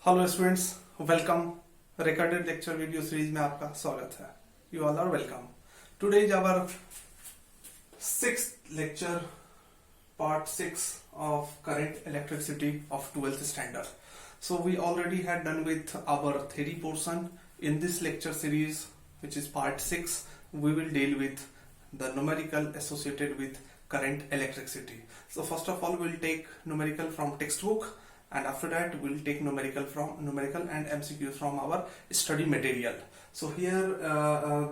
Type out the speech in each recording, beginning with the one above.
Hello students, welcome. Recorded lecture video series में आपका स्वागत है। You all are welcome. Today is our sixth lecture, part 6 of current electricity of 12th standard. So we already had done with our theory portion. In this lecture series, which is part 6, we will deal with the numerical associated with current electricity. So first of all, we'll take numerical from textbook, and after that we'll take numerical and MCQs from our study material. So here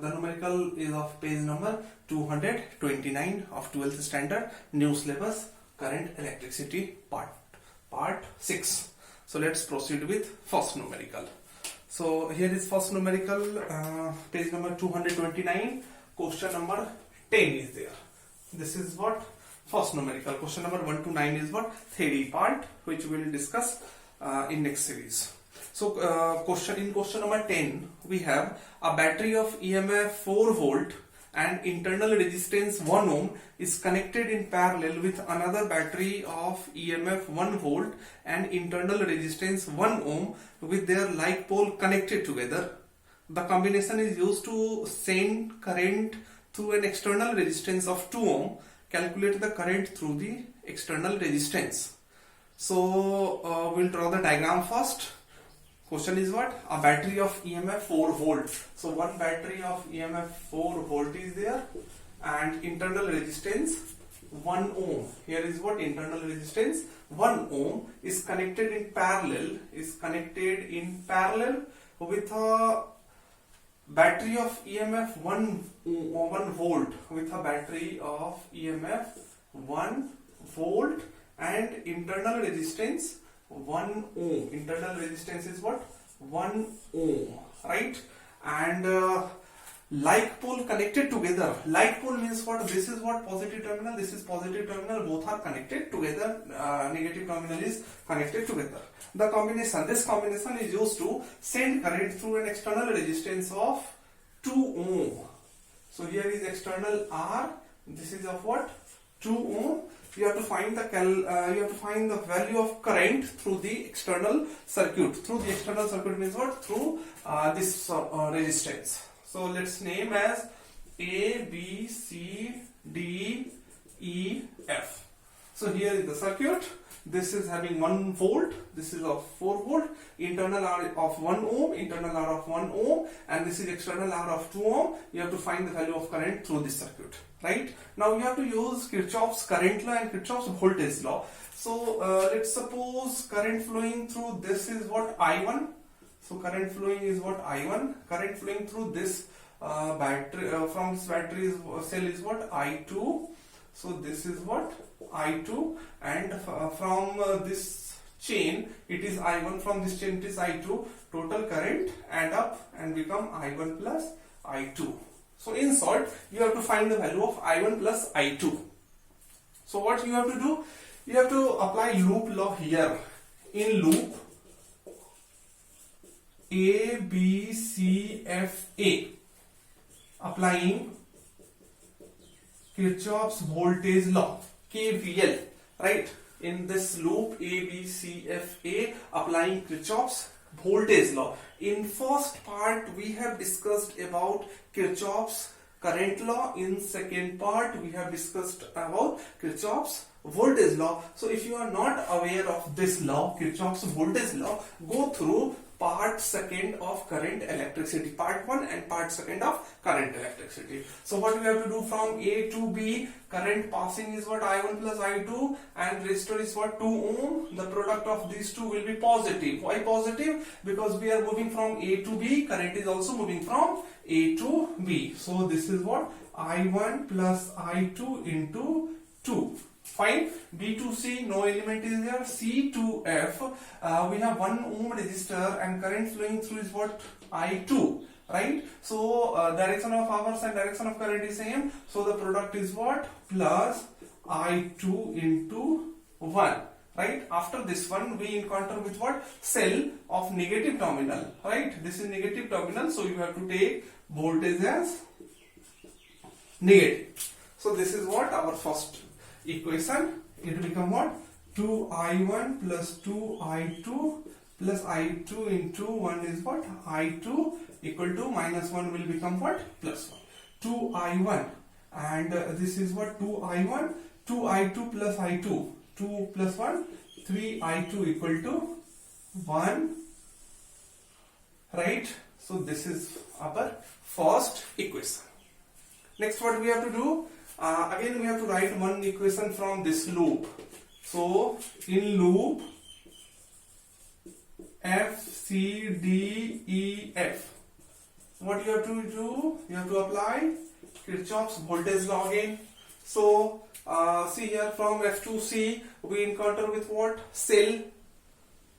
the numerical is of page number 229 of 12th standard, new syllabus, current electricity part 6. So let's proceed with first numerical. So here is first numerical, page number 229, question number 10 is there. This is what first numerical. Question number 1 to 9 is what theory part, which we will discuss in next series. So question number 10, we have a battery of EMF 4 volt and internal resistance 1 ohm is connected in parallel with another battery of EMF 1 volt and internal resistance 1 ohm with their like pole connected together. The combination is used to send current through an external resistance of 2 ohm. Calculate the current through the external resistance. So we'll draw the diagram first. Question is what? A battery of EMF 4 volt. So one battery of EMF 4 volt is there, and internal resistance 1 ohm. Here is what internal resistance 1 ohm is connected in parallel. With a battery of EMF 1 volt, with a battery of EMF 1 volt and internal resistance 1 ohm. Internal resistance is what? 1 ohm, right? And like pole connected together. Like pole means what? This is what? Positive terminal, this is positive terminal, both are connected together. Negative terminal is connected together. This combination is used to send current through an external resistance of 2 ohm. So here is external R, this is of what? 2 ohm. You have to find the value of current through the external circuit. Through the external circuit means what? Through this resistance. So let's name as A, B, C, D, E, F. So here is the circuit. This is having 1 volt, this is of 4 volt, internal R of 1 ohm, internal R of 1 ohm, and this is external R of 2 ohm. You have to find the value of current through this circuit, right? Now you have to use Kirchhoff's current law and Kirchhoff's voltage law. So let's suppose current flowing through this is what? I1. So current flowing is what? I1. Current flowing through this battery, from this battery cell is what? I2. So this is what? I2, and from this chain it is I1, from this chain it is I2. Total current add up and become I1 plus I2. So in short, you have to find the value of I1 plus I2. So what you have to do? You have to apply loop law here. In loop A, B, C, F, A, applying Kirchhoff's voltage law, KVL, right? In this loop A, B, C, F, A, applying Kirchhoff's voltage law. In first part we have discussed about Kirchhoff's current law. In second part we have discussed about Kirchhoff's voltage law. So if you are not aware of this law, Kirchhoff's voltage law, go through part second of current electricity, part 1 and part second of current electricity. So what we have to do? From A to B, current passing is what? I1 plus I2, and resistor is what? 2 ohm. The product of these two will be positive. Why positive? Because we are moving from A to B, current is also moving from A to B. So this is what? I1 plus I2 into 2. Fine. B to C, no element is there. C to F, we have 1 ohm resistor and current flowing through is what? I2, right? So direction of hours and direction of current is same. So the product is what? Plus I2 into 1, right? After this one we encounter with what? Cell of negative terminal, right? This is negative terminal, so you have to take voltage as negative. So this is what? Our first equation. It will become what? 2i1 plus 2i2 plus I2 into 1 is what? I2 equal to minus 1 will become what? Plus 1. 2I1, and this is what? 2I1, 2I2 plus I2, 2 plus 1, 3I2 equal to 1, right? So this is our first equation. Next, what we have to do? Again we have to write one equation from this loop. So in loop F, C, D, E, F, what you have to do? You have to apply Kirchhoff's voltage law again. So see here, from F to C we encounter with what? Cell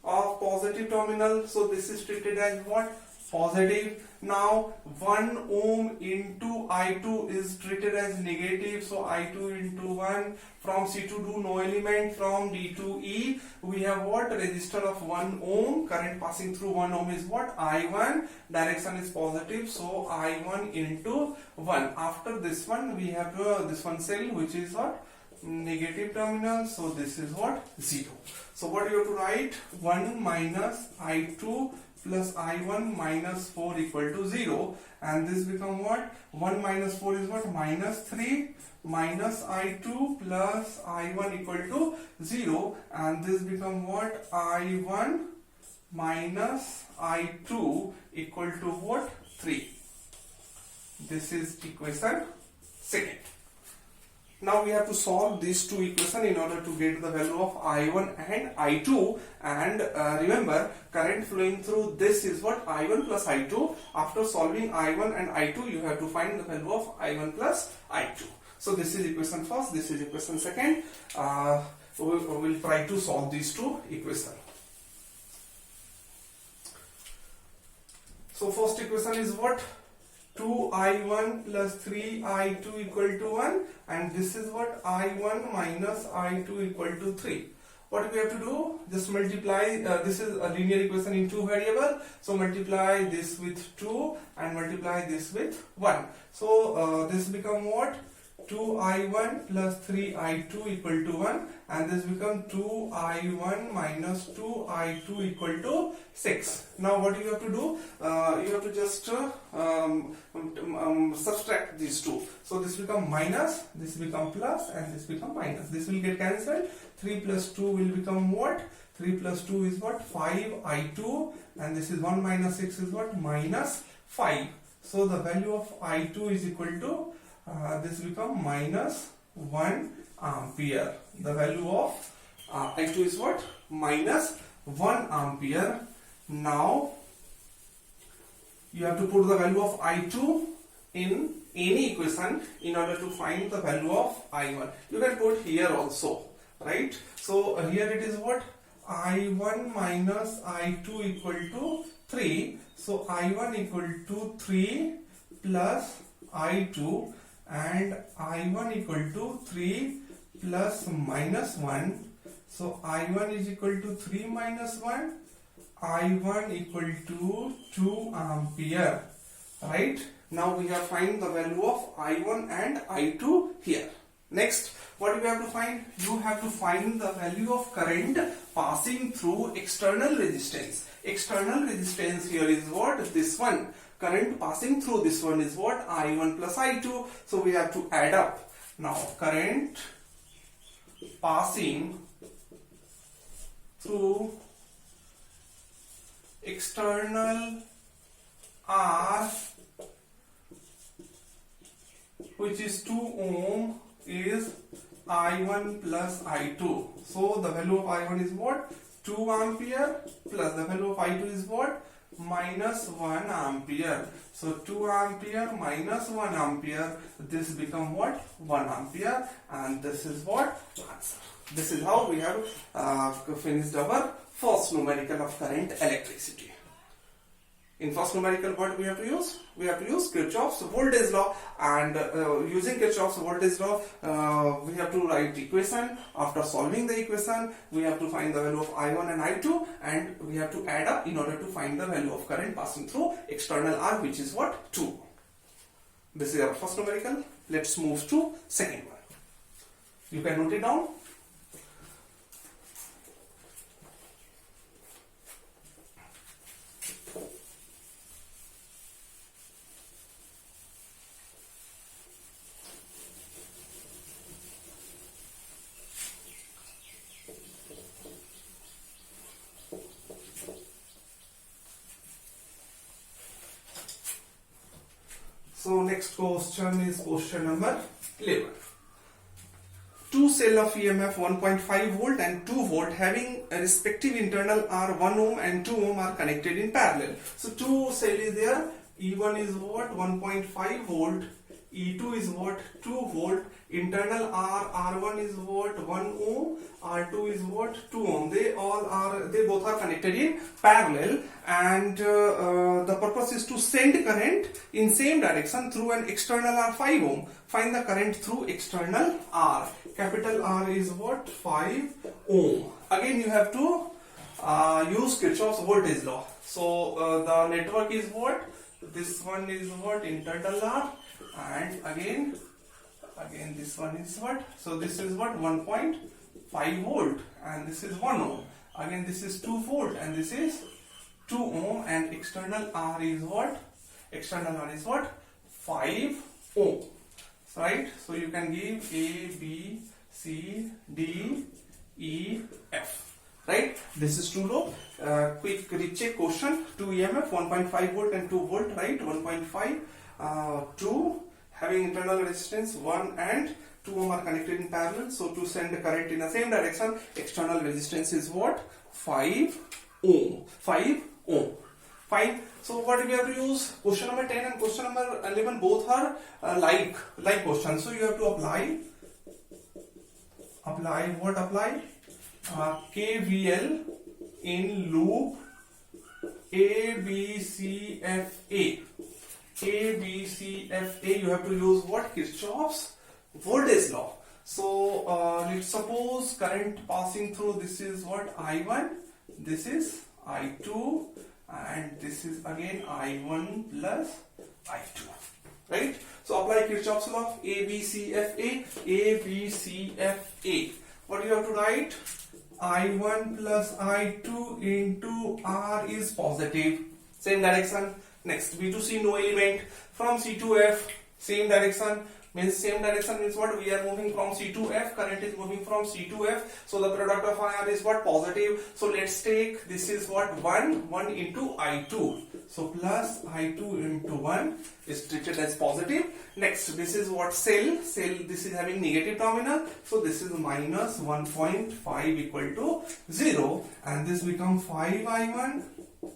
of positive terminal. So this is treated as what? Positive. Now 1 ohm into I2 is treated as negative. So I2 into 1. From C to D no element. From D to E we have what? Resistor of 1 ohm. Current passing through 1 ohm is what? I1. Direction is positive. So I1 into 1. After this one we have this one cell which is what? Negative terminal. So this is what? 0. So what you have to write? 1 minus I2 plus I1 minus 4 equal to 0, and this become what? 1 minus 4 is what? Minus 3, minus I2 plus I1 equal to 0, and this become what? I1 minus I2 equal to what? 3. This is equation second. Now we have to solve these two equations in order to get the value of I1 and I2, and remember, current flowing through this is what? I1 plus I2. After solving I1 and I2 you have to find the value of I1 plus I2. So this is equation first, this is equation second. We'll try to solve these two equations. So first equation is what? 2I1 plus 3I2 equal to 1, and this is what? I1 minus I2 equal to 3. What we have to do? Just multiply, this is a linear equation in two variables, so multiply this with 2 and multiply this with 1. So this become what? 2I1 plus 3I2 equal to 1, and this become 2I1 minus 2I2 equal to 6. Now what you have to do? You have to just subtract these two. So this become minus, this become plus, and this become minus. This will get cancelled. 3 plus 2 will become what? 3 plus 2 is what? 5I2, and this is 1 minus 6 is what? Minus 5. So the value of I2 is equal to this become minus 1 ampere. The value of I2 is what? Minus 1 ampere. Now you have to put the value of I2 in any equation in order to find the value of I1. You can put here also, right? So here it is what? I1 minus I2 equal to 3. So I1 equal to 3 plus I2, and I1 equal to 3 plus minus 1. So I1 is equal to 3 minus 1. I1 equal to 2 ampere. Right? Now we have find the value of I1 and I2 here. Next, what we have to find? You have to find the value of current passing through external resistance. External resistance here is what? This one. Current passing through this one is what? I1 plus I2. So we have to add up. Now current passing through external R, which is 2 ohm, is I1 plus I2. So the value of I1 is what? 2 ampere plus the value of I2 is what? Minus 1 ampere. So 2 ampere minus 1 ampere, this become what? 1 ampere, and this is what? Answer. This is how we have finished our first numerical of current electricity. In first numerical, what we have to use? We have to use Kirchhoff's voltage law, and using Kirchhoff's voltage law, we have to write the equation. After solving the equation, we have to find the value of I1 and I2, and we have to add up in order to find the value of current passing through external R, which is what? 2. This is our first numerical. Let's move to second one. You can note it down. next question is question number 11. Two cell of EMF 1.5 volt and 2 volt having a respective internal are 1 ohm and 2 ohm are connected in parallel. So two cell is there. E1 is what? 1.5 volt. E2 is what? 2 volt. Internal R1 is what? 1 ohm. R2 is what? 2 ohm. They both are connected in parallel, and the purpose is to send current in same direction through an external R 5 ohm. Find the current through external R. Capital R is what? 5 ohm. Again you have to use Kirchhoff's voltage law. So the network is what? This one is what? Internal R, and again this one is what? So this is what? 1.5 volt, and this is 1 ohm. Again this is 2 volt, and this is 2 ohm, and external R is what? External R is what? 5 ohm. Right? So you can give A, B, C, D, E, F. Right? This is true law. Quick recheck question. 2 EMF 1.5 volt and 2 volt. Right? 1.5 2 having internal resistance 1 and 2 ohm are connected in parallel. So to send the current in the same direction, external resistance is what? 5 ohm. 5 ohm. Fine. So what we have to use? Question number 10 and question number 11 both are like questions. So you have to apply what? Apply KVL in loop ABCFA. ABCFA, you have to use what? Kirchhoff's voltage law. So let's suppose current passing through, this is what? I1, this is I2, and this is again I1 plus I2. Right? So apply Kirchhoff's law. ABCFA. ABCFA. What do you have to write? I1 plus I2 into R is positive. Same direction. Next, B to C, no element. From C to F, same direction. Means same direction means what? We are moving from C to F. Current is moving from C to F. So the product of IR is what? Positive. So let's take, this is what? 1 into I2. So plus I2 into 1 is treated as positive. Next, this is what? Cell. This is having negative terminal. So this is minus 1.5 equal to 0. And this becomes 5I1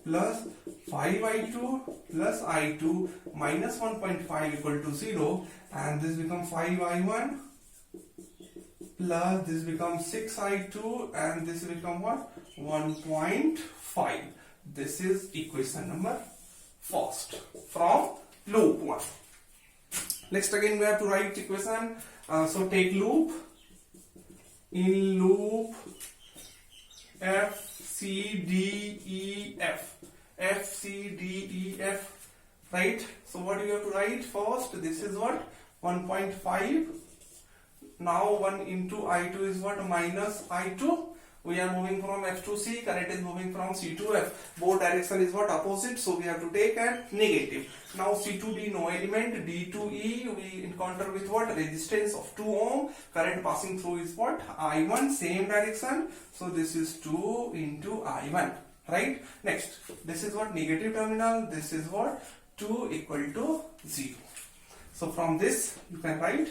plus 5I2 plus I2 minus 1.5 equal to 0, and this becomes 5I1 plus this becomes 6I2, and this becomes what? 1.5. This is equation number first from loop 1. Next again we have to write equation. So take loop. In loop F, C, D, E, F. F, C, D, E, F. Right? So what do you have to write first? This is what? 1.5. Now 1 into I2 is what? Minus I2. We are moving from F to C. Current is moving from C to F. Both direction is what? Opposite. So we have to take a negative. Now C to D, no element. D to E, we encounter with what? Resistance of 2 ohm. Current passing through is what? I1, same direction. So this is 2 into I1. Right? Next, this is what? Negative terminal. This is what? 2 equal to 0. So from this you can write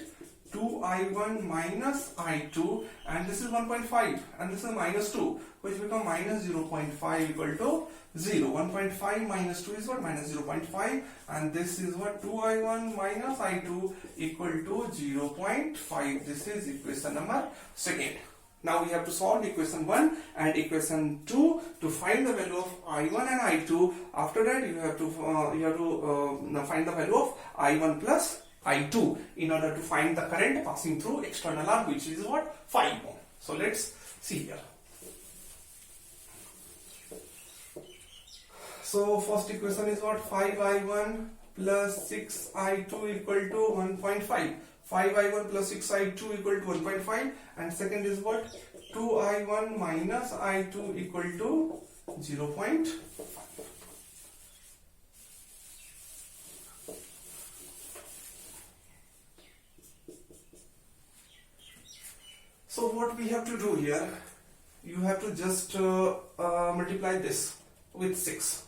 2I1 minus I2, and this is 1.5 and this is minus 2, which become minus 0.5 equal to 0. 1.5 minus 2 is what? Minus 0.5, and this is what? 2I1 minus I2 equal to 0.5. This is equation number 2. Now we have to solve equation 1 and equation 2 to find the value of I1 and I2. After that you have to find the value of I1 plus I2 in order to find the current passing through external R, which is what? 5 ohm. So let's see here. So first equation is what? 5I1 plus 6I2 equal to 1.5. 5I1 plus 6I2 equal to 1.5, and second is what? 2I1 minus I2 equal to 0.5. So what we have to do here, you have to just multiply this with 6.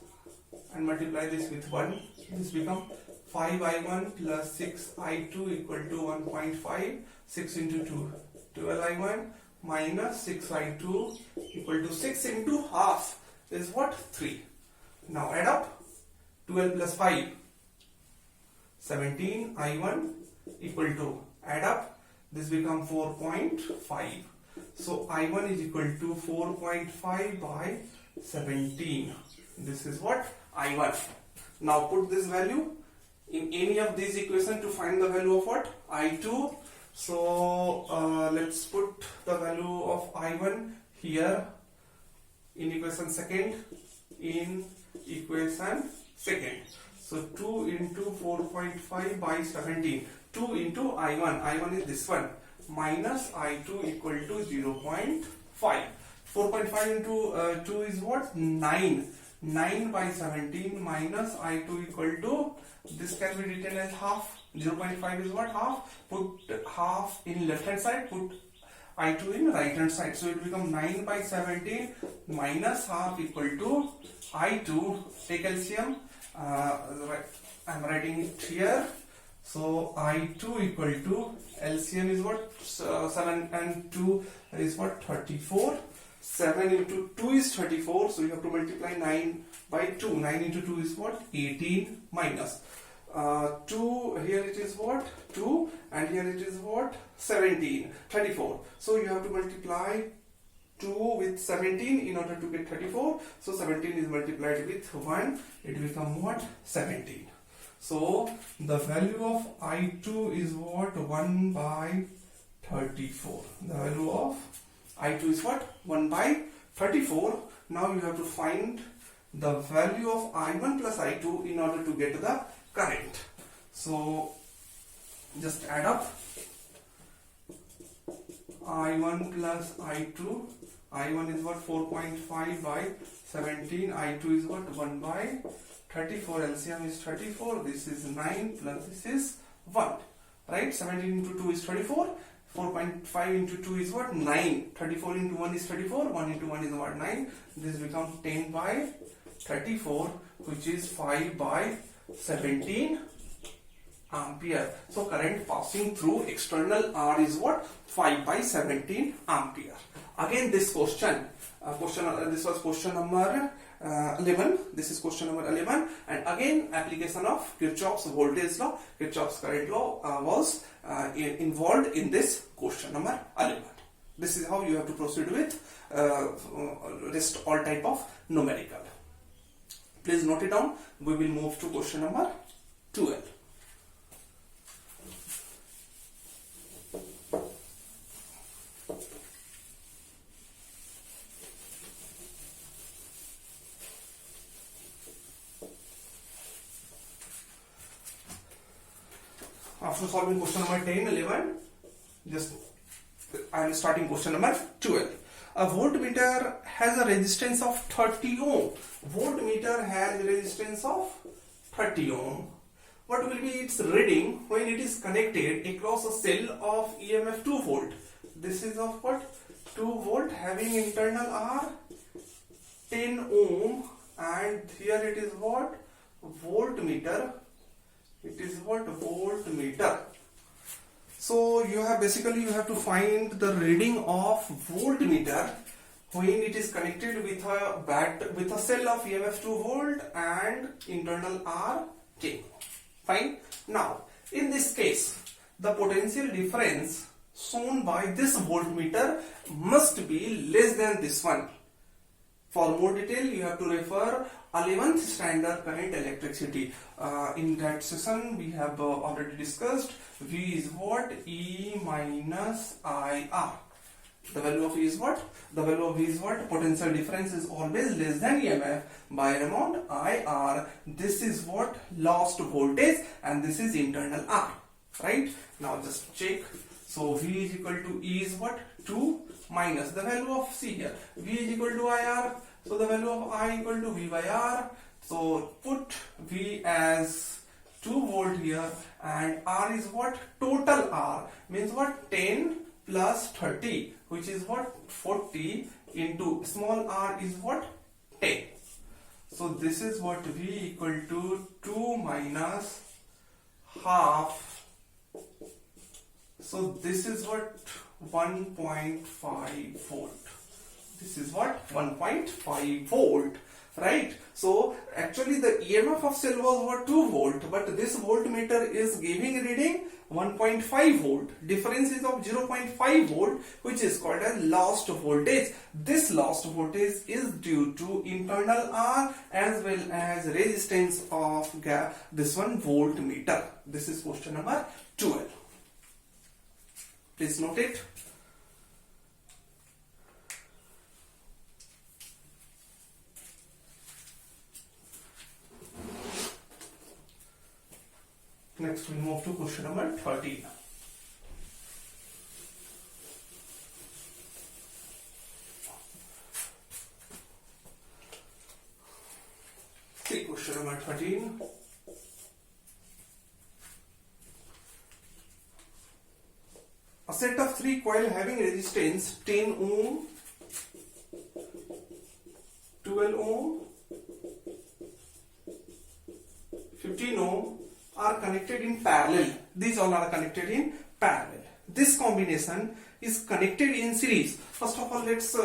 and multiply this with 1. This become 5i1 plus 6i2 equal to 1.5. 6 into 2, 12i1 minus 6i2 equal to 6 into half is what? 3. Now add up 12 plus 5, 17i1 equal to, add up, this become 4.5. So I1 is equal to 4.5 by 17. This is what? I1. Now put this value in any of these equations to find the value of what? I2. So let's put the value of I1 here in equation second, in equation second. So 2 into 4.5 by 17. 2 into I1. I1 is this one. Minus I2 equal to 0.5. 4.5 into 2 is what? 9. 9 by 17 minus I2 equal to, this can be written as half. 0.5 is what? Half. Put half in left hand side, put I2 in right hand side. So it becomes 9 by 17 minus half equal to I2. Take LCM. I'm writing it here. So I2 equal to, LCM is what? 7 and 2 is what? 34. 7 into 2 is 34. So you have to multiply 9 by 2. 9 into 2 is what? 18 minus 2. Here it is what? 2, and here it is what? 17. 34. So you have to multiply 2 with 17 in order to get 34. So 17 is multiplied with 1. It becomes what? 17. So the value of I2 is what? 1 by 34. The value of I2 is what? 1 by 34. Now you have to find the value of I1 plus I2 in order to get the current. So just add up I1 plus I2. I1 is what? 4.5 by 17. I2 is what? 1 by 34. LCM is 34. This is 9 plus this is 1. Right? 17 into 2 is 34. 4.5 into 2 is what? 9. 34 into 1 is 34. 1 into 1 is what? 9. This becomes 10 by 34, which is 5 by 17 ampere. So current passing through external R is what? 5 by 17 ampere. Again this question, this was question number 11. This is question number 11, and again application of Kirchhoff's voltage law, Kirchhoff's current law was involved in this question number 11. This is how you have to proceed with rest all type of numerical. Please note it down. We will move to question number 12. After solving question number 10, 11, just I am starting question number 12. A voltmeter has a resistance of 30 ohm. Voltmeter has a resistance of 30 ohm. What will be its reading when it is connected across a cell of EMF 2 volt? This is of what? 2 volt having internal R 10 ohm, and here it is what? Voltmeter. It is what? Voltmeter. So you have basically you have to find the reading of voltmeter when it is connected with a cell of EMF 2 volt and internal R 10. Fine. Now in this case the potential difference shown by this voltmeter must be less than this one. For more detail you have to refer 11th standard current electricity. In that session we have already discussed V is what? E minus IR. The value of E is what? The value of E is what? Potential difference is always less than EMF by an amount IR. This is what? Lost voltage, and this is internal R. Right? Now just check. So V is equal to E is what? 2 minus the value of C here. V is equal to IR. So the value of I equal to V by R. So put V as 2 volt here, and R is what? Total R means what? 10 plus 30, which is what? 40 into small r is what? 10. So this is what V equal to 2 minus half. So this is what 1.5 volt. This is what 1.5 volt, right? So actually the EMF of cell was what 2 volt, but this voltmeter is giving reading 1.5 volt. Difference is of 0.5 volt, which is called as lost voltage. This lost voltage is due to internal R as well as resistance of this one voltmeter. This is question number 12. Please note it. Next we move to question number 13. See question number 13. A set of 3 coils having resistance 10 ohm, 12 ohm, 15 ohm are connected in parallel. These all are connected in parallel. This combination is connected in series. First of all, let's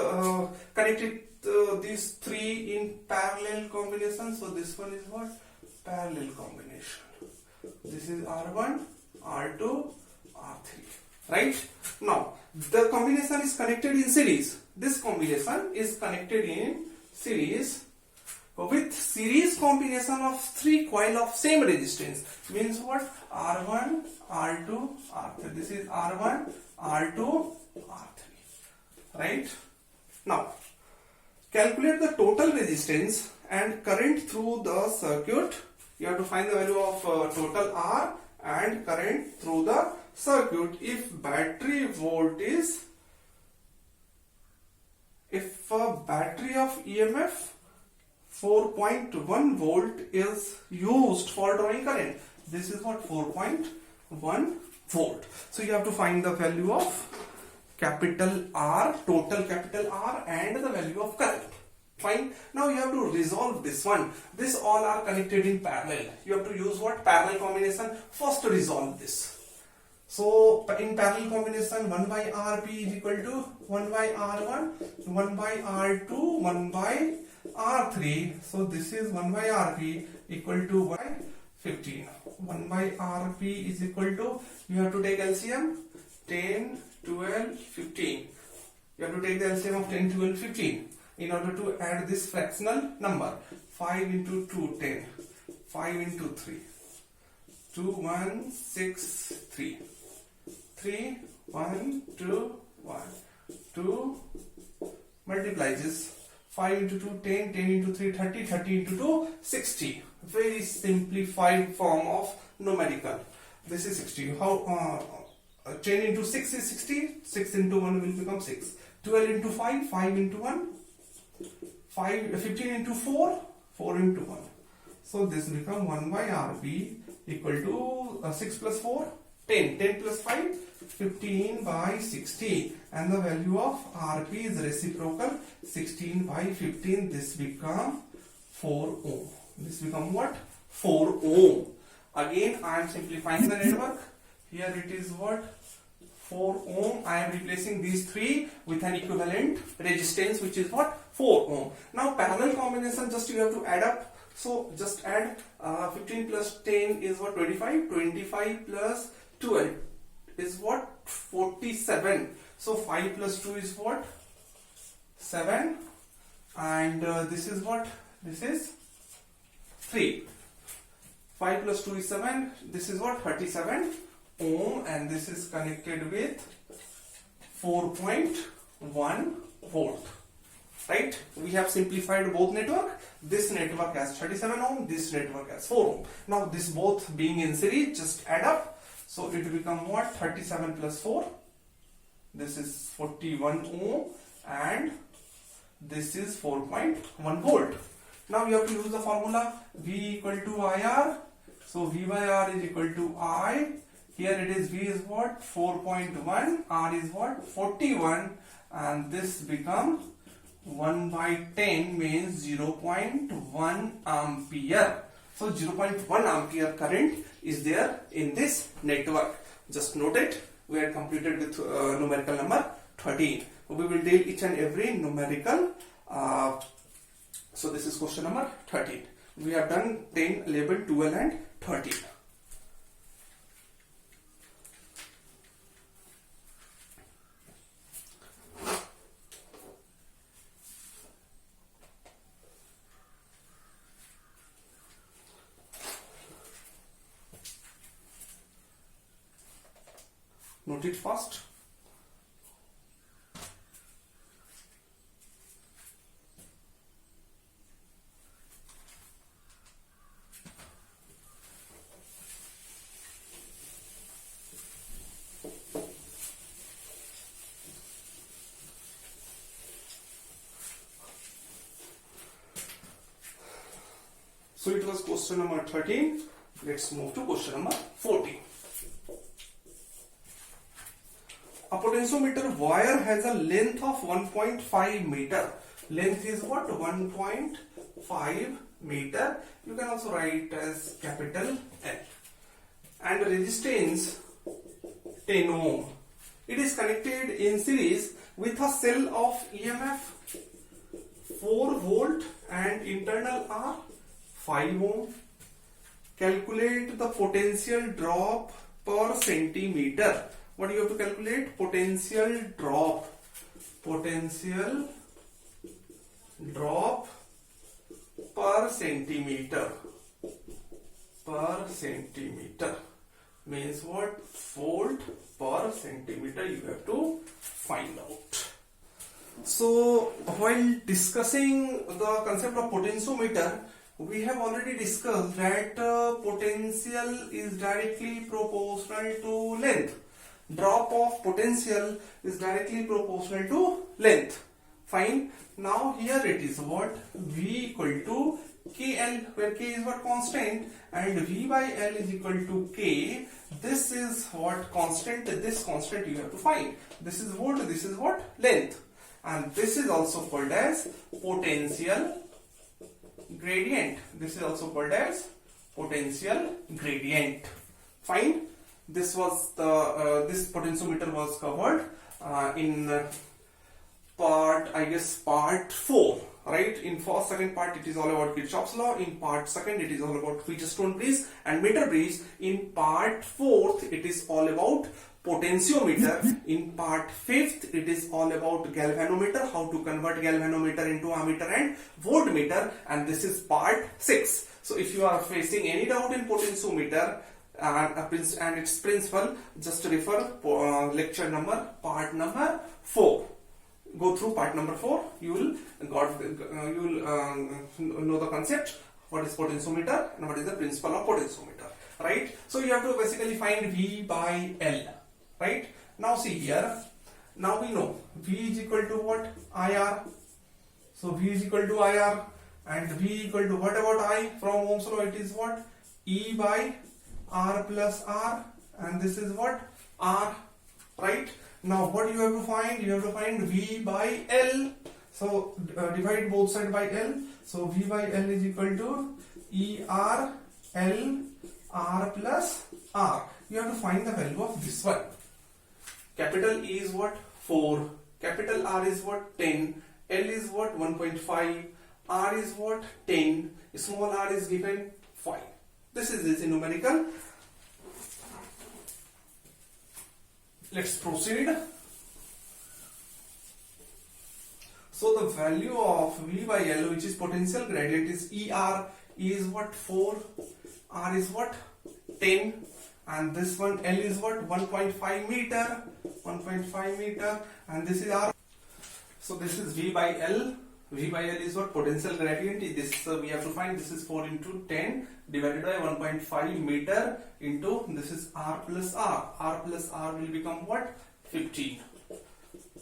connect these 3 in parallel combination. So this one is what? Parallel combination. This is R1, R2, R3. Right? Now, the combination is connected in series. This combination is connected in series with series combination of 3 coil of same resistance. Means what? R1, R2, R3. This is R1, R2, R3. Right? Now, calculate the total resistance and current through the circuit. You have to find the value of total R and current through the circuit if battery of EMF 4.1 volt is used for drawing current. This is what 4.1 volt. So you have to find the value of capital R, total capital R, and the value of current. Fine. Now you have to resolve this one. This all are connected in parallel. You have to use what? Parallel combination. First resolve this. So in parallel combination, 1 by Rp is equal to 1 by R1, 1 by R2, 1 by R3. So this is 1 by Rp equal to 1 by 15. 1 by Rp is equal to, you have to take LCM 10, 12, 15. You have to take the LCM of 10, 12, 15 in order to add this fractional number. 5 into 2, 10. 5 into 3. 2, 1, 6, 3. 3, 1, 2, 1. 2 multiplies this. 5 into 2, 10, 10 into 3, 30, 30 into 2, 60. Very simplified form of numerical. This is 60. How 10 into 6 is 60. 6 into 1 will become 6. 12 into 5, 5 into 1. 15 into 4, 4 into 1. So this will become 1 by Rp equal to 6 plus 4, 10. 10 plus 5, 15 by 60. And the value of Rp is reciprocal, 16 by 15. This become 4 ohm. This become what? 4 ohm. Again, I am simplifying the network. Here it is what? 4 ohm. I am replacing these 3 with an equivalent resistance, which is what? 4 ohm. Now parallel combination, just you have to add up. So just add 15 plus 10 is what? 25. 25 plus 12 is what? 47. So 5 plus 2 is what? 7. And this is what? This is 3. 5 plus 2 is 7. This is what? 37 ohm, and this is connected with 4.1 volt. Right? We have simplified both network. This network has 37 ohm, this network has 4 ohm. Now this both being in series, just add up. So it will become what? 37 plus 4. This is 41 ohm and this is 4.1 volt. Now you have to use the formula V equal to IR. So V by R is equal to I. Here it is, V is what? 4.1. R is what? 41. And this become 1 by 10 means 0.1 ampere. So 0.1 ampere current is there in this network. Just note it. We are completed with numerical number 13. We will deal each and every numerical. So this is question number 13. We have done 10, 11, 12 and 13. Note it fast. So it was question number 13. Let's move to question number 14. A potentiometer wire has a length of 1.5 meter. Length is what? 1.5 meter. You can also write as capital L. And resistance 10 ohm. It is connected in series with a cell of EMF 4 volt and internal R 5 ohm. Calculate the potential drop per centimeter. What do you have to calculate? Potential drop. Potential drop per centimeter. Per centimeter means what? Volt per centimeter you have to find out. So while discussing the concept of potentiometer, we have already discussed that potential is directly proportional to length. Drop of potential is directly proportional to length. Fine. Now here it is what? V equal to KL, where K is what? Constant, and V by L is equal to K. This is what? Constant. This constant you have to find. This is volt, this is what? Length. And this is also called as potential gradient. This is also called as potential gradient. Fine. This was the this potentiometer was covered in part, I guess, part 4, right? In first, second part it is all about Kirchhoff's law. In part second it is all about Wheatstone bridge and meter bridge. In part 4th it is all about potentiometer. In part 5th it is all about galvanometer, how to convert galvanometer into ammeter and voltmeter, and this is part 6. So if you are facing any doubt in potentiometer and its principle, just refer lecture number, part number 4. Go through part number 4. You will know the concept, what is potentiometer and what is the principle of potentiometer, right? So you have to basically find V by L, right? Now see here, now we know V is equal to what? IR. So V is equal to IR, and V equal to what about I? From Ohm's law it is what? E by R plus R, and this is what? R, right? Now what you have to find? You have to find V by L. So divide both sides by L. So V by L is equal to ER L R plus R. You have to find the value of this one. Capital E is what? 4. Capital R is what? 10. L is what? 1.5. R is what? 10. Small r is given 5. This is the numerical. Let's proceed. So the value of V by L, which is potential gradient, is ER. E is what? 4. R is what? 10. And this one L is what? 1.5 meter. 1.5 meter. And this is R. So this is V by L. V by L is what? Potential gradient. This we have to find. This is 4 into 10 divided by 1.5 meter into this is R plus R. R plus R will become what? 15.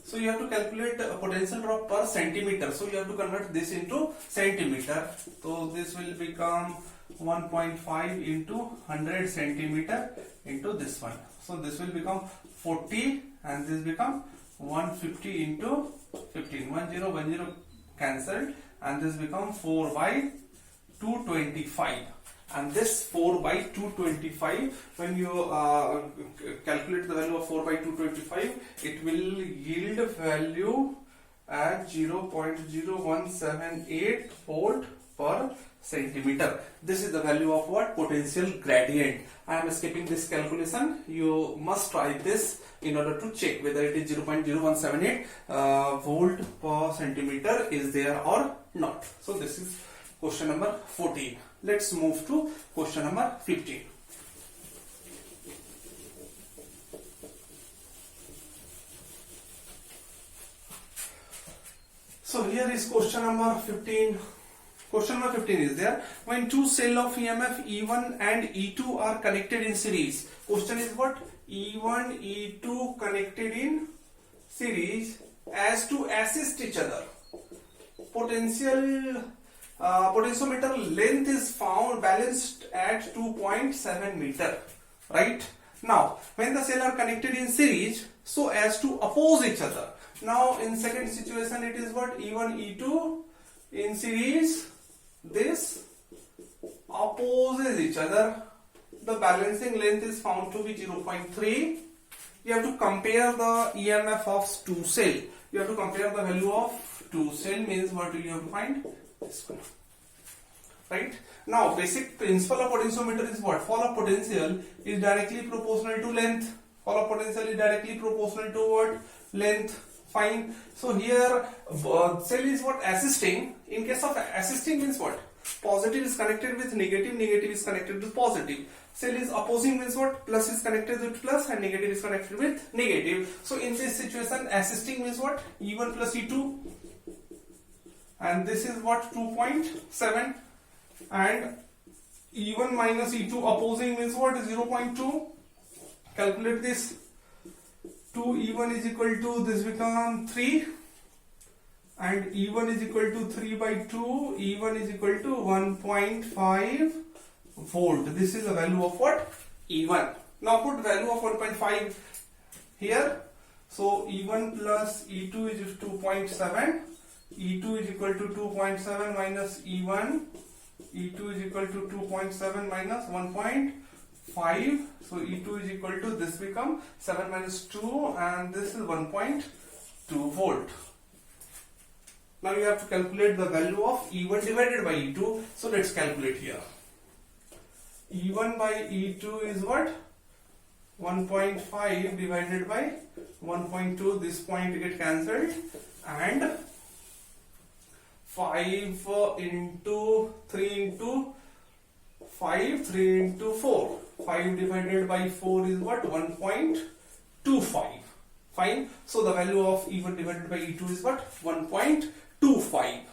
So you have to calculate potential drop per centimeter. So you have to convert this into centimeter. So this will become 1.5 into 100 centimeter into this one. So this will become 40, and this become 150 into 15. 1010 cancelled, and this becomes 4 by 225. And this 4 by 225, when you calculate the value of 4 by 225, it will yield value at 0.0178 volt per centimeter. This is the value of what? Potential gradient. I am skipping this calculation. You must try this in order to check whether it is 0.0178 volt per centimeter is there or not. So this is question number 14. Let's move to question number 15. So here is question number 15. Question number 15 is there. When two cells of EMF E1 and E2 are connected in series. Question is what? E1, E2 connected in series as to assist each other. Potentiometer length is found balanced at 2.7 meter. Right? Now, when the cells are connected in series so as to oppose each other. Now, in second situation, it is what? E1, E2 in series. This opposes each other. The balancing length is found to be 0.3. You have to compare the EMF of two cells. You have to compare the value of two cells, means what you have to find? This one. Right? Now, basic principle of potentiometer is what? Fall of potential is directly proportional to length. Fall of potential is directly proportional to what? Length. Fine. So here cell is what? Assisting. In case of assisting means what? Positive is connected with negative, negative is connected with positive. Cell is opposing means what? Plus is connected with plus and negative is connected with negative. So in this situation, assisting means what? E1 plus E2, and this is what? 2.7, and E1 minus E2 opposing means what? 0.2. Calculate this. 2 E1 is equal to, this become 3, and E1 is equal to 3 by 2, E1 is equal to 1.5 volt. This is the value of what? E1. Now put value of 1.5 here. So E1 plus E2 is 2.7, E2 is equal to 2.7 minus E1, E2 is equal to 2.7 minus 1.5. So E2 is equal to, this become 7 minus 2, and this is 1.2 volt. Now you have to calculate the value of E1 divided by E2. So let's calculate here. E1 by E2 is what? 1.5 divided by 1.2. This point get cancelled, and 5 into 3 into 5, 3 into 4. 5 divided by 4 is what? 1.25. Fine. So the value of E1 divided by E2 is what? 1.25.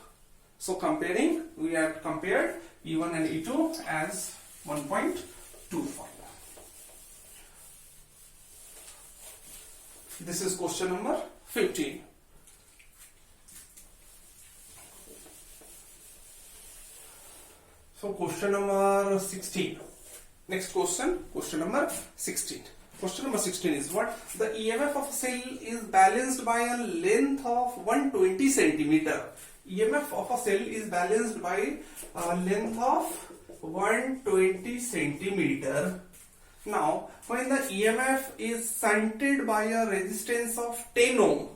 So comparing, we have compared E1 and E2 as 1.25. This is question number 15. So question number 16. Next question, question number 16. Question number 16 is what? The EMF of a cell is balanced by a length of 120 centimeter. EMF of a cell is balanced by a length of 120 centimeter. Now, when the EMF is shunted by a resistance of 10 ohm,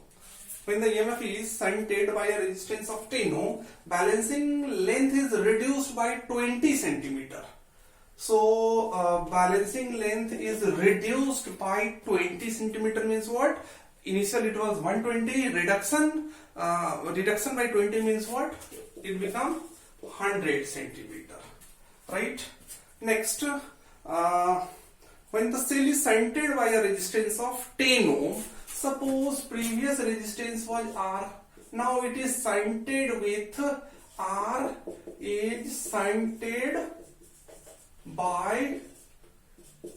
when the EMF is shunted by a resistance of 10 ohm, balancing length is reduced by 20 centimeter. So balancing length is reduced by 20 centimeter means what? Initially it was 120, reduction by 20 means what? It become 100 centimeter. Right? Next, when the cell is shunted by a resistance of 10 ohm, suppose previous resistance was R, now it is shunted with R is shunted by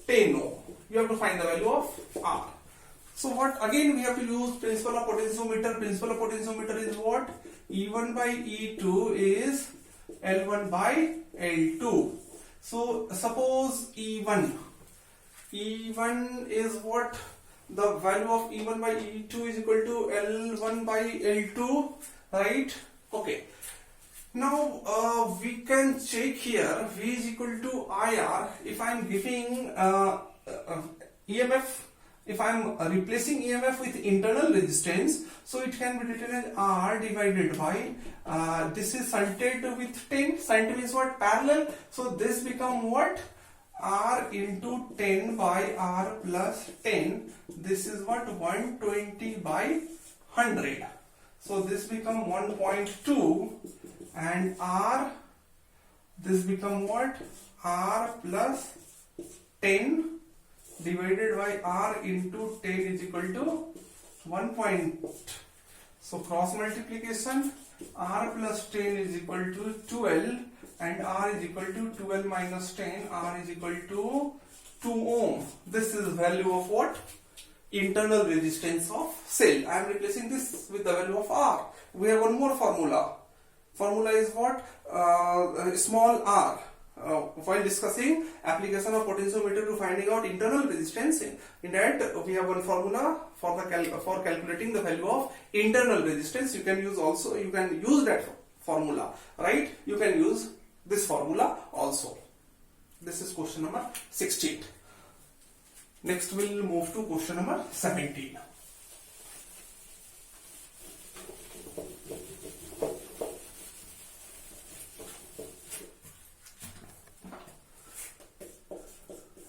10 ohm. You have to find the value of R. So what? Again we have to use principle of potentiometer. Principle of potentiometer is what? E1 by E2 is L1 by L2. So suppose E1 is what? The value of E1 by E2 is equal to L1 by L2, right? Okay. Now we can check here V is equal to IR. If I am giving EMF, if I am replacing EMF with internal resistance, so it can be written as R divided by this is shunted with 10. Shunt means what? Parallel. So this become what? R into 10 by R plus 10. This is what? 120 by 100. So this become 1.2, and R, this become what? R plus 10 divided by R into 10 is equal to 1. So cross multiplication, R plus 10 is equal to 12, and R is equal to 12 minus 10, R is equal to 2 ohm. This is value of what? Internal resistance of cell. I am replacing this with the value of R. We have one more formula. Formula is what? Small r. While discussing application of potentiometer to finding out internal resistance, in that we have one formula for for calculating the value of internal resistance. You can use that formula, right? You can use this formula also. This is question number 16. Next we'll move to question number 17.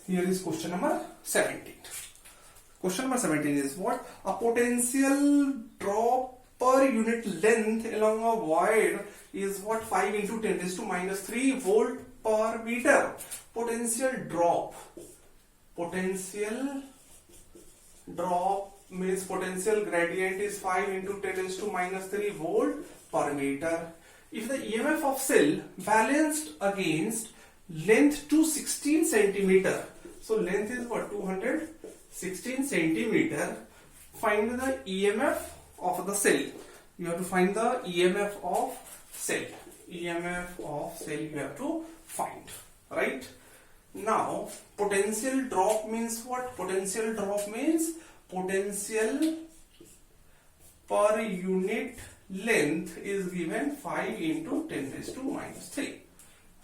Here is question number 17. Question number 17 is what? A potential drop per unit length along a wire is what? 5 into 10 raised to minus 3 volt per meter. Potential drop means potential gradient is 5 into 10 raised to minus 3 volt per meter. If the EMF of cell balanced against length to 16 centimeter, so length is what? 216 centimeter. Find the EMF of the cell. You have to find the EMF of cell. EMF of cell you have to find, right? Now potential drop means what? Potential drop means potential per unit length is given 5 into 10 raised to minus 3,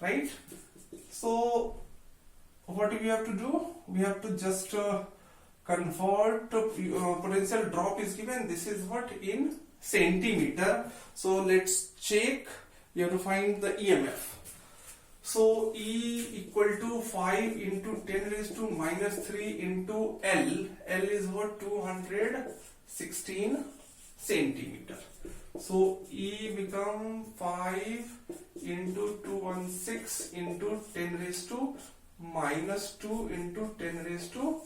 right? So what do we have to do? We have to just convert potential drop is given. This is what? In centimeter. So let's check. You have to find the EMF. So E equal to 5 into 10 raised to minus 3 into L. L is what? 216 centimeter. So E become 5 into 216 into 10 raised to minus 2 into 10 raised to,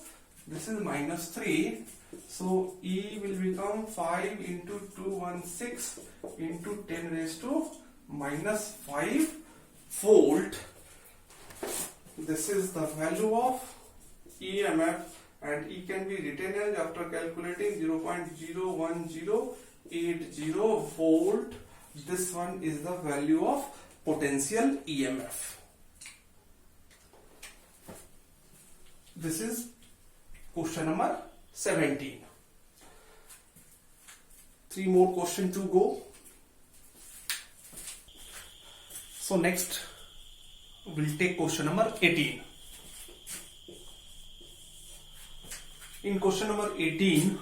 this is minus 3. So E will become 5 into 216 into 10 raised to minus 5 volt. This is the value of EMF, and E can be written as, after calculating, 0.01080 volt. This one is the value of potential EMF. This is question number 17. 3 more questions to go. So next we'll take question number 18. In question number 18,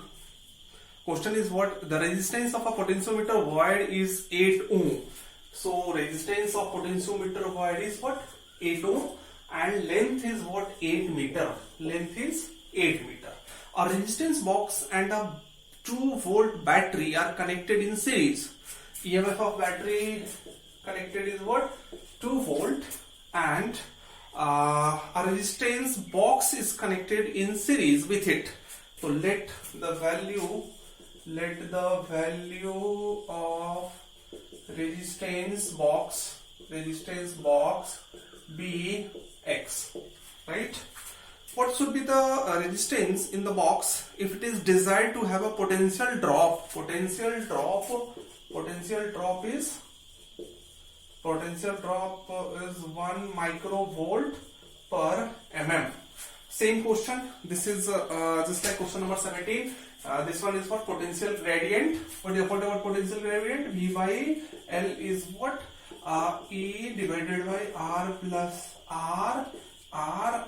question is what? The resistance of a potentiometer wire is 8 ohm. So resistance of potentiometer wire is what? 8 ohm. And length is what? 8 meter. Length is 8 meter. A resistance box and a 2 volt battery are connected in series. EMF of battery connected is what? 2 volt, and a resistance box is connected in series with it. So let the value of resistance box be X, right? What should be the resistance in the box if it is desired to have a potential drop? Potential drop is 1 microvolt per mm. Same question. This is just like question number 17. This one is what? Potential gradient. What about potential gradient? V by L is what? E divided by R plus R,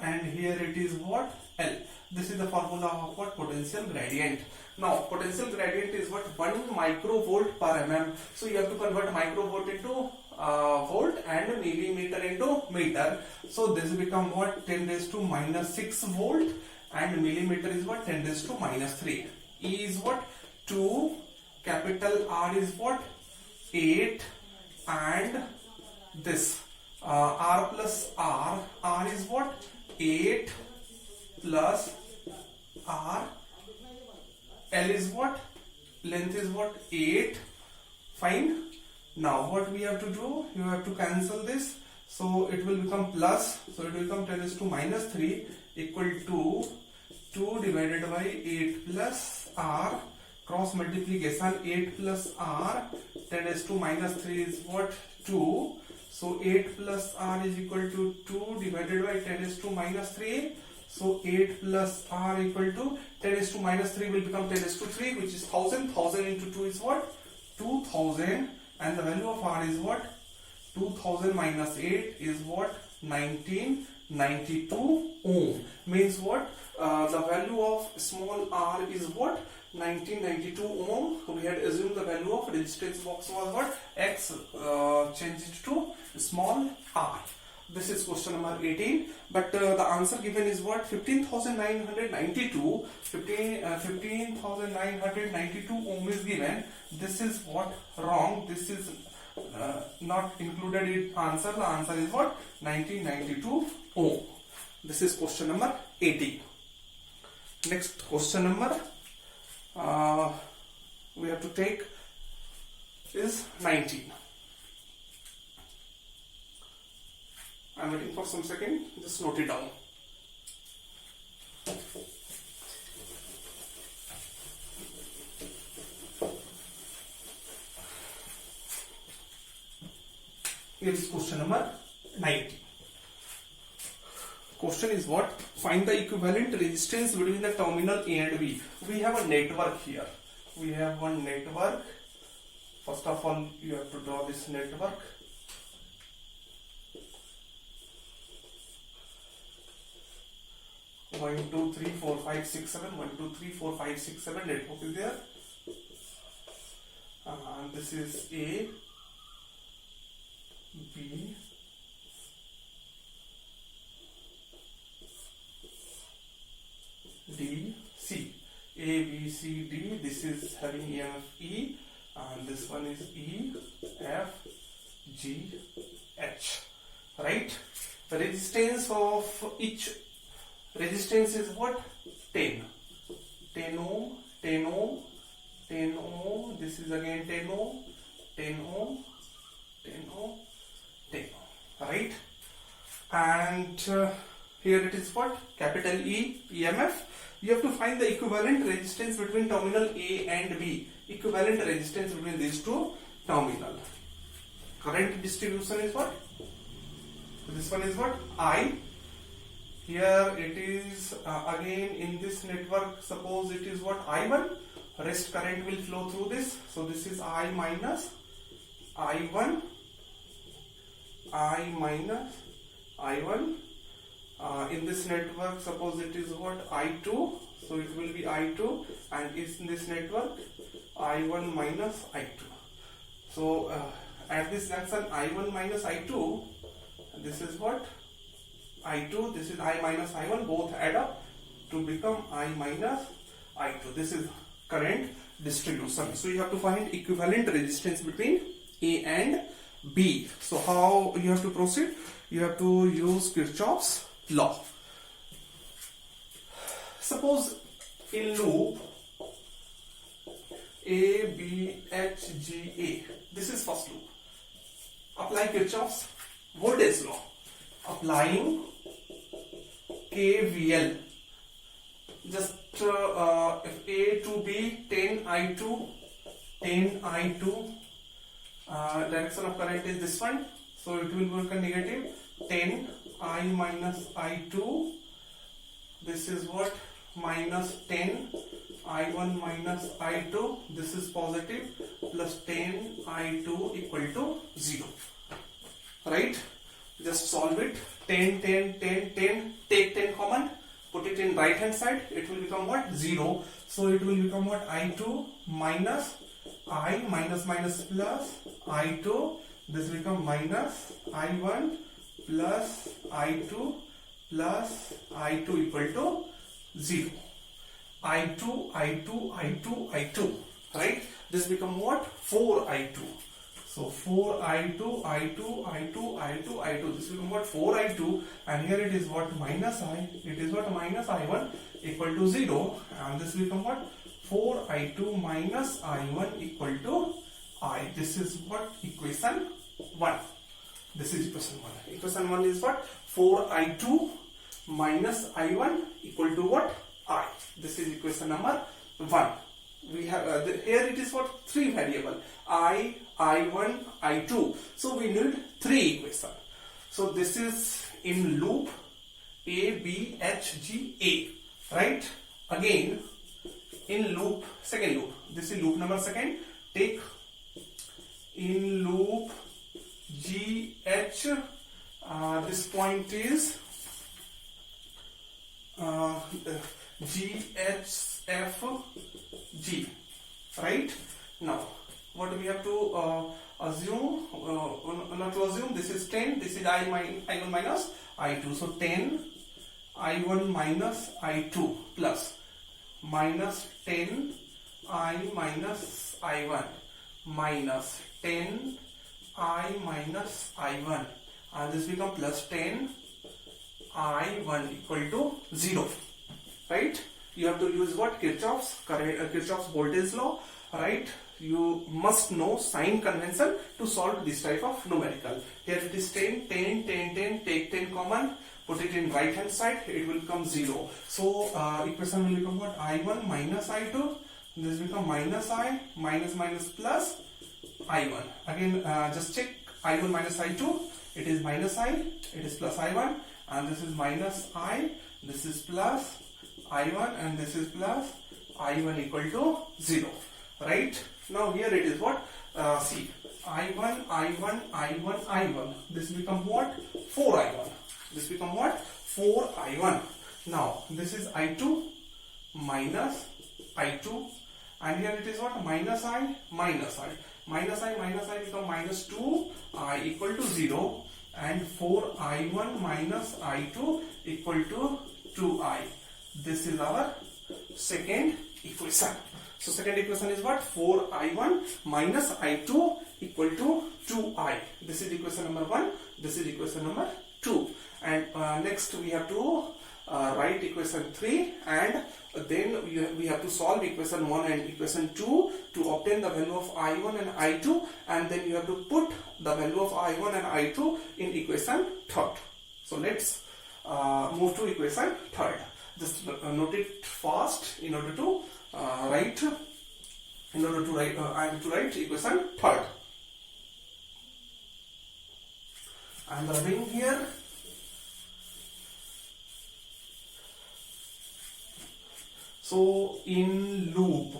and here it is what? L. This is the formula of what? Potential gradient. Now potential gradient is what? 1 microvolt per mm. So you have to convert microvolt into volt and millimeter into meter. So this become what? 10 raised to minus 6 volt, and millimeter is what? 10 raised to minus 3. E is what? 2. Capital R is what? 8, and this R plus R is what? 8 plus R. L is what? Length is what? 8. Fine. Now what we have to do? You have to cancel this. So it will become plus. So it will become 10 raised to minus 3 equal to 2 divided by 8 plus R. Cross multiplication, 8 plus R, 10 raised to minus 3 is what? 2. So 8 plus R is equal to 2 divided by 10 raised to minus 3. So 8 plus R equal to 10 raised to minus 3 will become 10 raised to 3, which is 1000. 1000 into 2 is what? 2000. And the value of R is what? 2000 minus 8 is what? 1992 ohm. Means what? The value of small r is what? 1992 ohm. We had assumed the value of resistance box was what? X. Changed it to small r. This is question number 18. But the answer given is what? 15,992. 15,992 ohm is given. This is what? Wrong. This is not included in answer. The answer is what? 1992 ohm. This is question number 18. Next question number we have to take is 19. I am waiting for some second. Just note it down. Here is question number 19. Question is what? Find the equivalent resistance between the terminal A and B. We have a network here. We have one network. First of all, you have to draw this network. One, two, three, four, five, six, seven. 1, 2, 3, 4, 5, 6, 7 network is there. This is A, B, D, C. A, B, C, D. This is having EMF E, and this one is E, F, G, H. Right? The resistance of each resistance is what? 10. 10 ohm, 10 ohm, 10 ohm. This is again 10 ohm, 10 ohm, 10 ohm, 10 ohm. Right? And here it is what? Capital E, EMF. You have to find the equivalent resistance between terminal A and B. Equivalent resistance between these two terminals. Current distribution is what? This one is what? I. Here it is again in this network. Suppose it is what? I1. Rest current will flow through this. So this is I minus I1. I minus I1. In this network, suppose it is what? I2. So it will be I2, and in this network I1 minus I2. So at this junction I1 minus I2, this is what? I2, this is I minus I1, both add up to become I minus I2. This is current distribution. So you have to find equivalent resistance between A and B. So how you have to proceed? You have to use Kirchhoff's law. Suppose in loop A, B, H, G, A. This is first loop. Apply Kirchhoff's voltage law. Applying KVL. Just if A to B, 10 I2, 10 I2. Direction of current is this one. So it will become negative. 10 I minus I2. This is what? minus 10 I1 minus I2, this is positive, plus 10 I2 equal to 0. Right? Just solve it. 10, 10, 10, 10, take 10 common, put it in right hand side, it will become what? 0. So it will become what? I2 minus I, minus minus plus I2, this will become minus I1 plus I2 plus I2 equal to 0. I2, I2, I2, I2, right? This become what? 4I2. So 4I2, I2, I2, I2, I2. This will become what? 4I2, and here it is what? Minus I. It is what? Minus I1 equal to 0, and this will become what? 4I2 minus I1 equal to I. This is what? Equation 1. This is equation 1. Equation 1 is what? 4I2 minus I1 equal to what? I. This is equation number 1. We have here it is what? 3 variable. I, I1, I2. So we need 3 equation. So this is in loop A, B, H, G, A. Right? Again, in loop, second loop. This is loop number second. Take in loop G, H. This point is G, H, F, G. Right? Now, what do we have to assume? Not to assume, this is 10, this is I1 minus I2. So 10 I1 minus I2 plus minus 10 I minus I1 minus 10 I minus I1, and this become plus 10 I1 equal to 0. Right? You have to use what? Kirchhoff's voltage law. Right? You must know sign convention to solve this type of numerical. Here it is 10, 10, 10, 10, take 10 common, put it in right hand side, it will become 0. So equation will become what? I1 minus I2, this will become minus I, minus minus plus I1. Again, just check I1 minus I2, it is minus I, it is plus I1, and this is minus I, this is plus I1, and this is plus I1 equal to 0. Right? Now here it is what? See, I1, I1, I1, I1. This become what? 4I1. This become what? 4I1. Now this is I2 minus I2, and here it is what? Minus I, minus I. Minus I, minus I become minus 2I equal to 0, and 4I1 minus I2 equal to 2I. This is our second equation. So second equation is what? 4I1 minus I2 equal to 2I. This is equation number 1. This is equation number 2. And next we have to write equation 3, and then we have to solve equation 1 and equation 2 to obtain the value of I1 and I2, and then you have to put the value of I1 and I2 in equation 3rd. So let's move to equation 3rd. Just note it fast in order to write. I am to write equation 3rd. I am rubbing here. So in loop,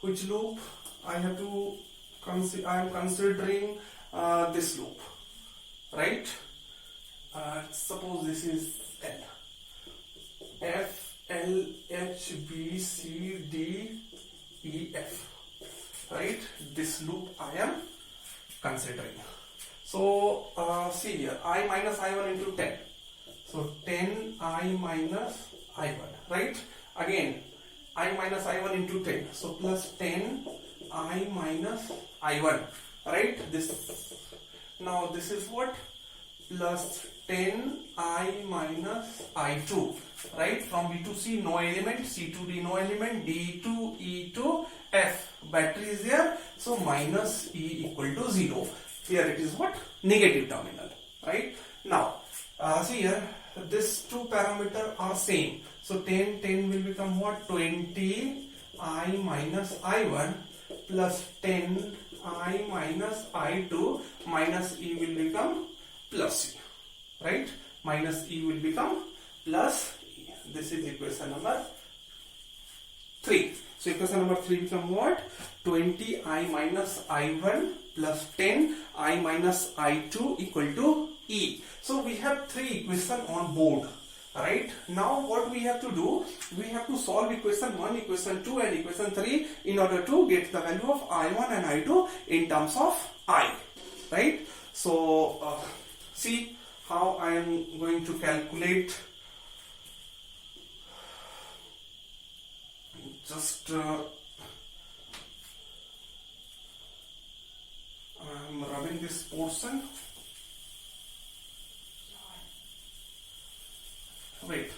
which loop I have to consider? I am considering this loop, right? Suppose this is L. F, L, H, B, C, D, E, F. Right? This loop I am considering. So see here, I minus I1 into 10. So 10 I minus I1. Right? Again, I minus I1 into 10. So plus 10 I minus I1. Right? This. Now this is what? Plus 10 I minus I2, right? From B to C no element, C to D no element, D to E to F. Battery is there, so minus E equal to 0. Here it is what? Negative terminal, right? Now, see here, these two parameters are same. So 10, 10 will become what? 20 I minus I1 plus 10 I minus I2 minus E will become plus E, right? Minus E will become plus E. This is equation number 3. So equation number 3 become what? 20I minus I1 plus 10I minus I2 equal to E. So we have 3 equations on board. Right? Now what we have to do? We have to solve equation 1, equation 2 and equation 3 in order to get the value of I1 and I2 in terms of I. Right? So see how I am going to calculate. Just I am rubbing this portion. Wait.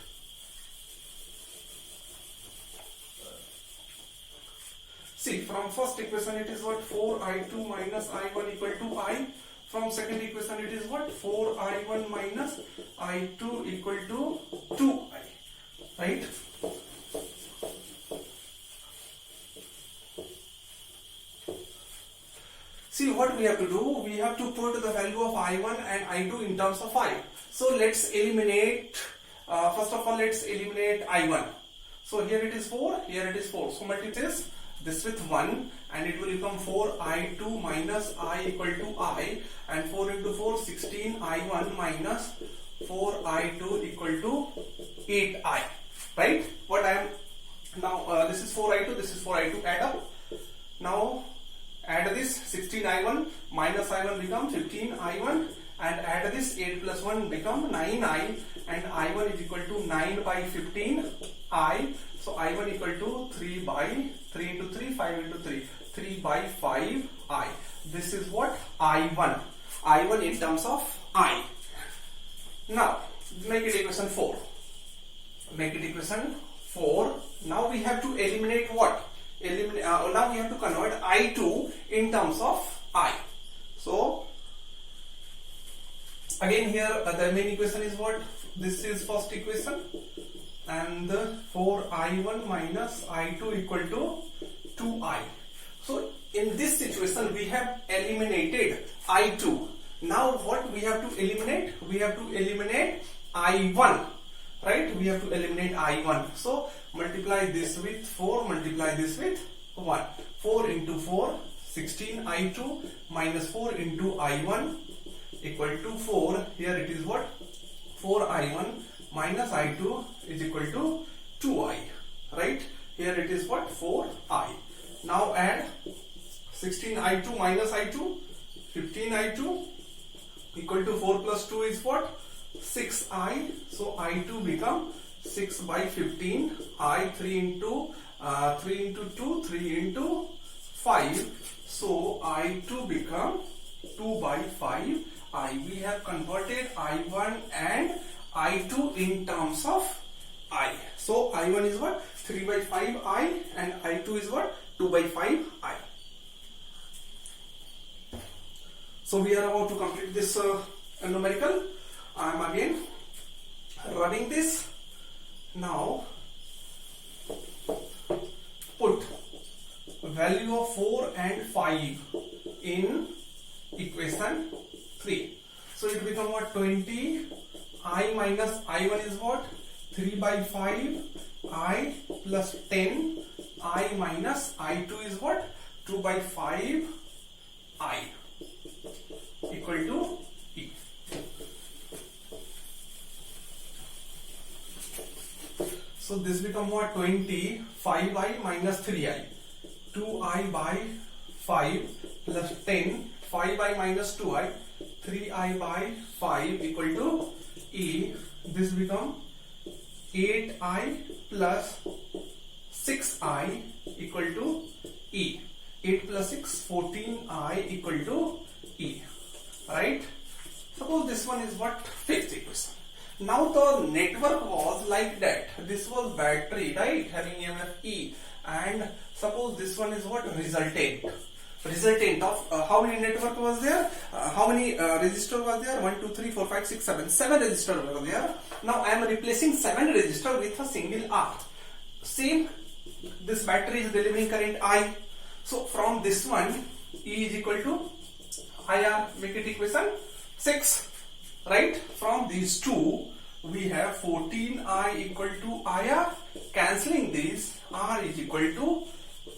See, from first equation it is what? 4I2 minus I1 equal to I. From second equation it is what? 4I1 minus I2 equal to 2I. Right? See what we have to do? We have to put the value of I1 and I2 in terms of I. So let's eliminate, first of all let's eliminate I1. So here it is 4, here it is 4. So multiply this with 1 and it will become 4I2 minus I equal to I, and 4 into 4 16I1 minus 4I2 equal to 8I. Right? What I am now, this is 4I2, this is 4I2, add up. Now add this 16I1 minus I1 become 15I1, and add this 8 plus 1 become 9I, and I1 is equal to 9 by 15I. So I1 equal to 3 by 3 into 3, 5 into 3, 3 by 5I. This is what? I1. I1 in terms of I. Now make it equation 4. Make it equation 4. Now we have to eliminate what? Now we have to convert I2 in terms of I. So again here the main equation is what? This is first equation, and 4I1 minus I2 equal to 2I. So in this situation we have eliminated I2. Now what we have to eliminate? We have to eliminate I1. Right? We have to eliminate I1. So multiply this with 4, multiply this with 1. 4 into 4, 16I2 minus 4 into I1 equal to 4. Here it is what? 4I1 minus I2 is equal to 2I. Right? Here it is what? 4I. Now add 16I2 minus I2, 15I2 equal to 4 plus 2 is what? 6I. So I2 become 6 by 15. I 3 into 2, 3 into 5. So I2 become 2 by 5 I. We have converted I1 and I2 in terms of I. So I1 is what? 3 by 5 I, and I2 is what? 2 by 5 I. So we are about to complete this numerical. I am again running this. Now put value of 4 and 5 in equation 3. So it become what? 20 I minus I1 is what? 3 by 5 I plus 10 I minus I2 is what? 2 by 5 I equal to E. So this become what? 20 5I minus 3I, 2I by 5 plus 10 5I minus 2I, 3I by 5 equal to E. This become 8I plus 6I equal to E. 8 plus 6 14I equal to E. Right? Suppose this one is what? Fifth equation. Now the network was like that. This was battery, right? Having EMF E. And suppose this one is what? Resultant. Resultant of how many network was there? How many resistor was there? 1, 2, 3, 4, 5, 6, 7. 7 resistor were there. Now I am replacing 7 resistor with a single R. Same, this battery is delivering current I. So from this one, E is equal to IR. Make it equation 6. Right? From these two, we have 14I equal to IR. Cancelling this, R is equal to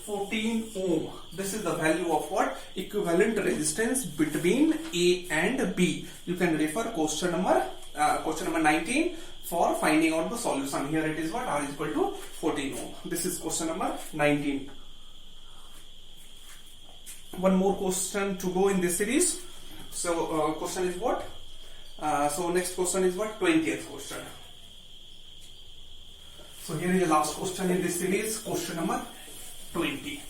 14 ohm. This is the value of what? Equivalent resistance between A and B. You can refer question number 19 for finding out the solution. Here it is what? R is equal to 14 ohm. This is question number 19. One more question to go in this series. So question is what? So next question is what? 20th question. So here is the last question in this series, question number 20.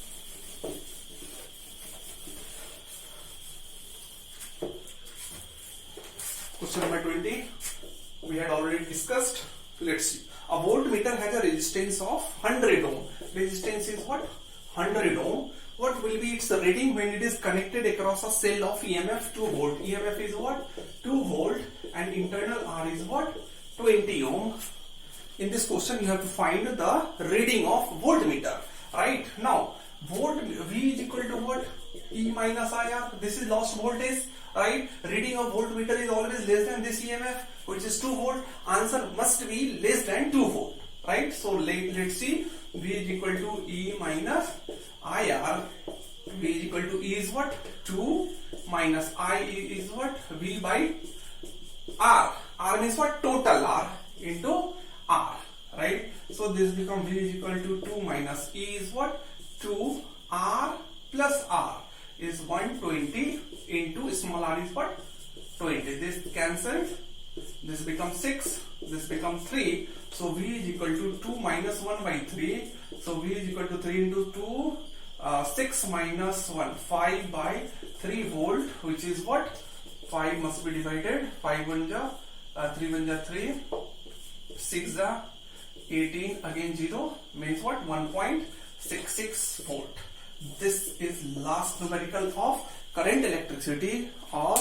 Question number 20 we had already discussed. Let's see. A voltmeter has a resistance of 100 ohm. Resistance is what? 100 ohm. What will be its reading when it is connected across a cell of EMF 2 volt? EMF is what? 2 volt and internal R is what? 20 ohm. In this question you have to find the reading of voltmeter. Right? Now, V is equal to what? E minus IR. This is lost voltage. Right? Reading of voltmeter is always less than this EMF, which is 2 volt. Answer must be less than 2 volt. Right? So let's see. V is equal to E minus IR. V is equal to E is what? 2 minus I is what? V by R. R means what? Total R into R. Right? So this becomes V is equal to 2 minus E is what? 2 R plus R is 120 into small r is what? 20. This cancelled. This becomes 6. This becomes 3. So V is equal to 2 minus 1 by 3. So V is equal to 3 into 2. 6 minus 1. 5 by 3 volt, which is what? 5 must be divided. 5 1 ja, 3 1 ja 3. 6 ja 18, again 0, means what? 1.66 volt. This is last numerical of current electricity of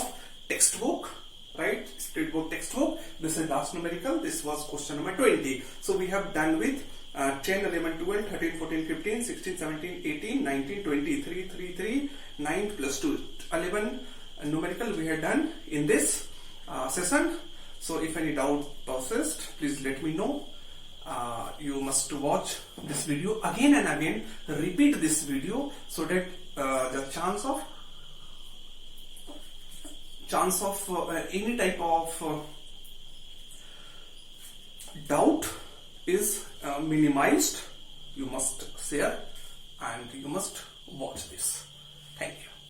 textbook, right? State board textbook. This is last numerical. This was question number 20. So we have done with 10, 11, 12, 13, 14, 15, 16, 17, 18, 19, 20, 3, 3, 3, 9 plus 2. 11 numerical we have done in this session. So if any doubt persists, please let me know. You must watch this video again and again, repeat this video so that the chance of any type of doubt is minimized. You must share and you must watch this. Thank you.